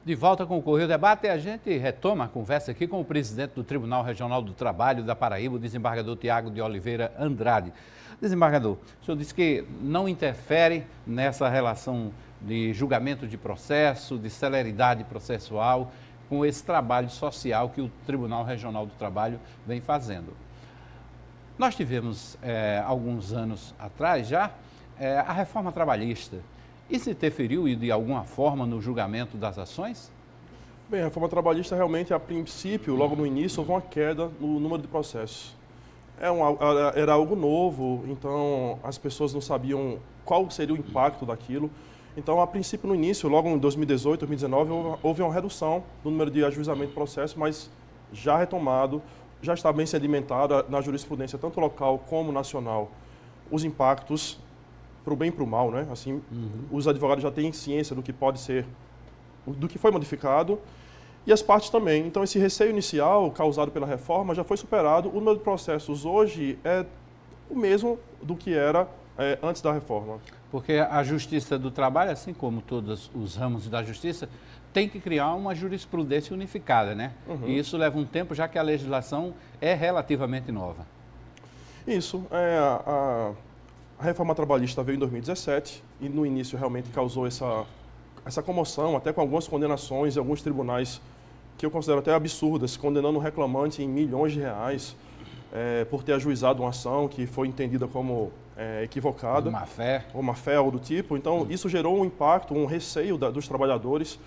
De volta com o Correio Debate, a gente retoma a conversa aqui com o presidente do Tribunal Regional do Trabalho da Paraíba, o desembargador Tiago de Oliveira Andrade. Desembargador, o senhor disse que não interfere nessa relação de julgamento de processo, de celeridade processual, com esse trabalho social que o Tribunal Regional do Trabalho vem fazendo. Nós tivemos, alguns anos atrás já, a reforma trabalhista. Isso interferiu de alguma forma no julgamento das ações? Bem, a reforma trabalhista realmente, a princípio, logo no início, houve uma queda no número de processos. Era algo novo, então as pessoas não sabiam qual seria o impacto daquilo. Então, a princípio, no início, logo em 2018, 2019, houve uma redução do número de ajuizamento de processos, mas já retomado, já está bem sedimentado na jurisprudência, tanto local como nacional, os impactos para o bem e para o mal, né? Assim, os advogados já têm ciência do que pode ser, do que foi modificado, e as partes também. Então, esse receio inicial causado pela reforma já foi superado. O número de processos hoje é o mesmo do que era antes da reforma. Porque a Justiça do Trabalho, assim como todos os ramos da Justiça, tem que criar uma jurisprudência unificada, né? E isso leva um tempo, já que a legislação é relativamente nova. Isso. A reforma trabalhista veio em 2017 e no início realmente causou essa comoção, até com algumas condenações em alguns tribunais que eu considero até absurdas, condenando o reclamante em milhões de reais por ter ajuizado uma ação que foi entendida como equivocada. Uma fé. Ou má fé, algo do tipo. Então, isso gerou um impacto, um receio dos trabalhadores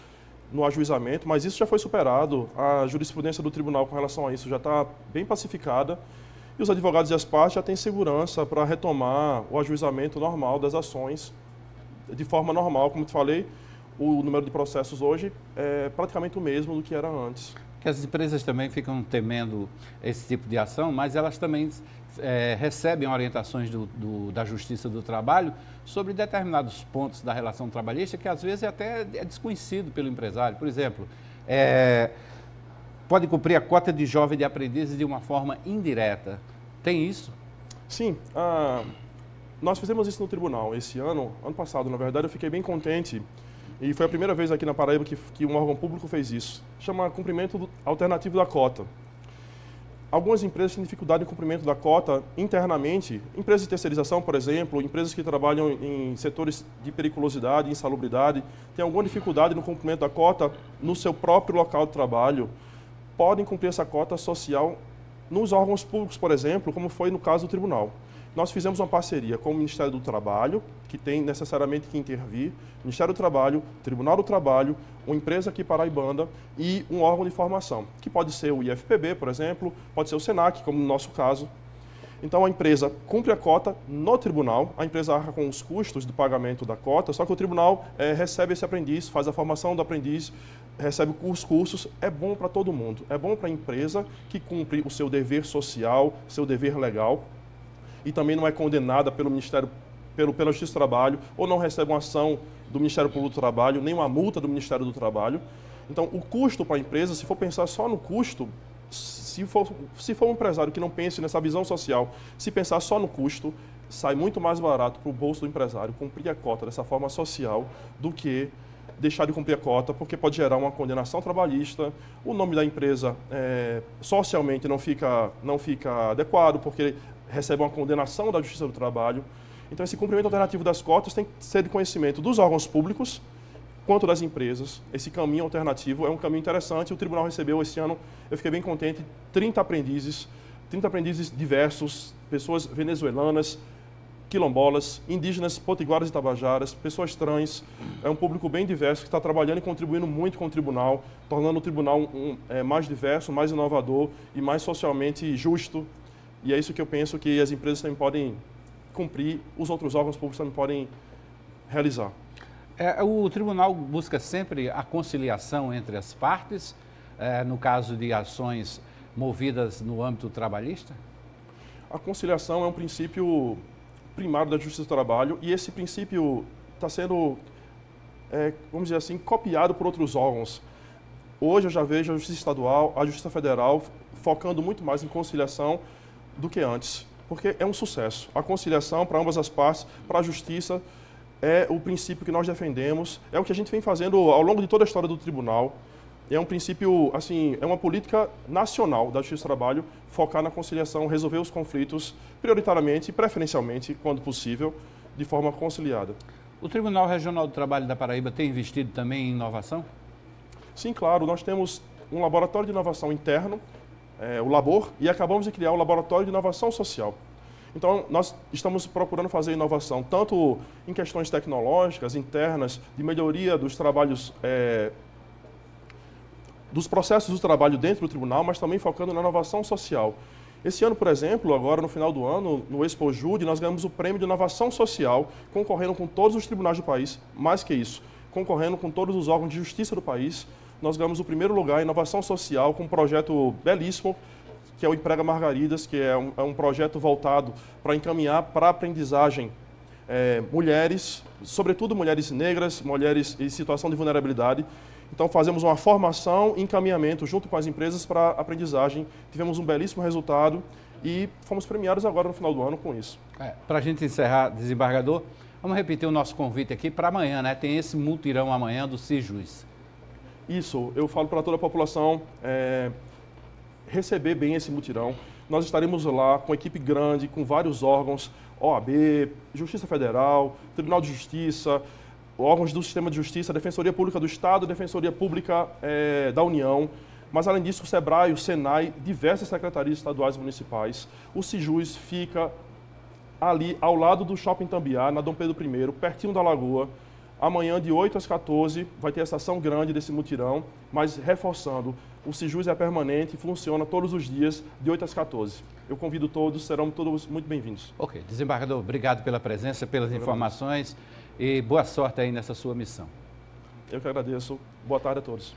no ajuizamento, mas isso já foi superado. A jurisprudência do tribunal com relação a isso já está bem pacificada. E os advogados e as partes já têm segurança para retomar o ajuizamento normal das ações de forma normal. Como te falei, o número de processos hoje é praticamente o mesmo do que era antes. Que as empresas também ficam temendo esse tipo de ação, mas elas também recebem orientações da Justiça do Trabalho sobre determinados pontos da relação trabalhista que às vezes até é desconhecido pelo empresário. Por exemplo, pode cumprir a cota de jovem de aprendizes de uma forma indireta. Tem isso? Sim. Nós fizemos isso no tribunal esse ano passado, na verdade, eu fiquei bem contente. E foi a primeira vez aqui na Paraíba que um órgão público fez isso. Chama cumprimento alternativo da cota. Algumas empresas têm dificuldade em cumprimento da cota internamente. Empresas de terceirização, por exemplo, empresas que trabalham em setores de periculosidade, insalubridade, têm alguma dificuldade no cumprimento da cota no seu próprio local de trabalho. Podem cumprir essa cota social nos órgãos públicos, por exemplo, como foi no caso do tribunal. Nós fizemos uma parceria com o Ministério do Trabalho, que tem necessariamente que intervir, Ministério do Trabalho, Tribunal do Trabalho, uma empresa aqui paraibana e um órgão de formação, que pode ser o IFPB, por exemplo, pode ser o SENAC, como no nosso caso. Então, a empresa cumpre a cota no tribunal, a empresa arca com os custos do pagamento da cota, só que o tribunal recebe esse aprendiz, faz a formação do aprendiz, recebe os cursos, é bom para todo mundo. É bom para a empresa que cumpre o seu dever social, seu dever legal, e também não é condenada pelo Ministério, pela Justiça do Trabalho, ou não recebe uma ação do Ministério Público do Trabalho, nem uma multa do Ministério do Trabalho. Então, o custo para a empresa, se for pensar só no custo, se for um empresário que não pense nessa visão social, se pensar só no custo, sai muito mais barato para o bolso do empresário cumprir a cota dessa forma social do que deixar de cumprir a cota, porque pode gerar uma condenação trabalhista, o nome da empresa socialmente não fica adequado, porque recebe uma condenação da Justiça do Trabalho. Então, esse cumprimento alternativo das cotas tem que ser de conhecimento dos órgãos públicos quanto das empresas. Esse caminho alternativo é um caminho interessante. O tribunal recebeu esse ano, eu fiquei bem contente, 30 aprendizes diversos, pessoas venezuelanas, quilombolas, indígenas, potiguaras e tabajaras, pessoas trans. É um público bem diverso que está trabalhando e contribuindo muito com o tribunal, tornando o tribunal mais diverso, mais inovador e mais socialmente justo. E é isso que eu penso que as empresas também podem cumprir, os outros órgãos públicos também podem realizar. O tribunal busca sempre a conciliação entre as partes, no caso de ações movidas no âmbito trabalhista? A conciliação é um princípio primário da Justiça do Trabalho e esse princípio está sendo, vamos dizer assim, copiado por outros órgãos. Hoje eu já vejo a Justiça Estadual, a Justiça Federal focando muito mais em conciliação do que antes, porque é um sucesso. A conciliação para ambas as partes, para a Justiça, é o princípio que nós defendemos, é o que a gente vem fazendo ao longo de toda a história do tribunal. É um princípio, assim, é uma política nacional da Justiça do Trabalho, focar na conciliação, resolver os conflitos prioritariamente e preferencialmente, quando possível, de forma conciliada. O Tribunal Regional do Trabalho da Paraíba tem investido também em inovação? Sim, claro. Nós temos um laboratório de inovação interno, o Labor, e acabamos de criar um laboratório de inovação social. Então, nós estamos procurando fazer inovação tanto em questões tecnológicas, internas, de melhoria dos trabalhos, dos processos do trabalho dentro do tribunal, mas também focando na inovação social. Esse ano, por exemplo, agora no final do ano, no Expo Jude, nós ganhamos o prêmio de inovação social, concorrendo com todos os tribunais do país, mais que isso, concorrendo com todos os órgãos de justiça do país. Nós ganhamos o primeiro lugar em inovação social com um projeto belíssimo, que é o Emprega Margaridas, que é um projeto voltado para encaminhar para a aprendizagem mulheres, sobretudo mulheres negras, mulheres em situação de vulnerabilidade. Então, fazemos uma formação e encaminhamento junto com as empresas para a aprendizagem. Tivemos um belíssimo resultado e fomos premiados agora no final do ano com isso. Para a gente encerrar, desembargador, vamos repetir o nosso convite aqui para amanhã, né? Tem esse mutirão amanhã do CIJUS. Isso, eu falo para toda a população receber bem esse mutirão. Nós estaremos lá com equipe grande, com vários órgãos, OAB, Justiça Federal, Tribunal de Justiça, órgãos do Sistema de Justiça, Defensoria Pública do Estado, Defensoria Pública da União, mas além disso o SEBRAE, o SENAI, diversas secretarias estaduais e municipais. O CIJUS fica ali ao lado do Shopping Tambiá, na Dom Pedro I, pertinho da Lagoa. Amanhã, de 8 às 14, vai ter essa ação grande desse mutirão, mas reforçando, o CIJUS é permanente e funciona todos os dias, de 8 às 14. Eu convido todos, serão todos muito bem-vindos. Ok. Desembargador, obrigado pela presença, pelas informações e boa sorte aí nessa sua missão. Eu que agradeço. Boa tarde a todos.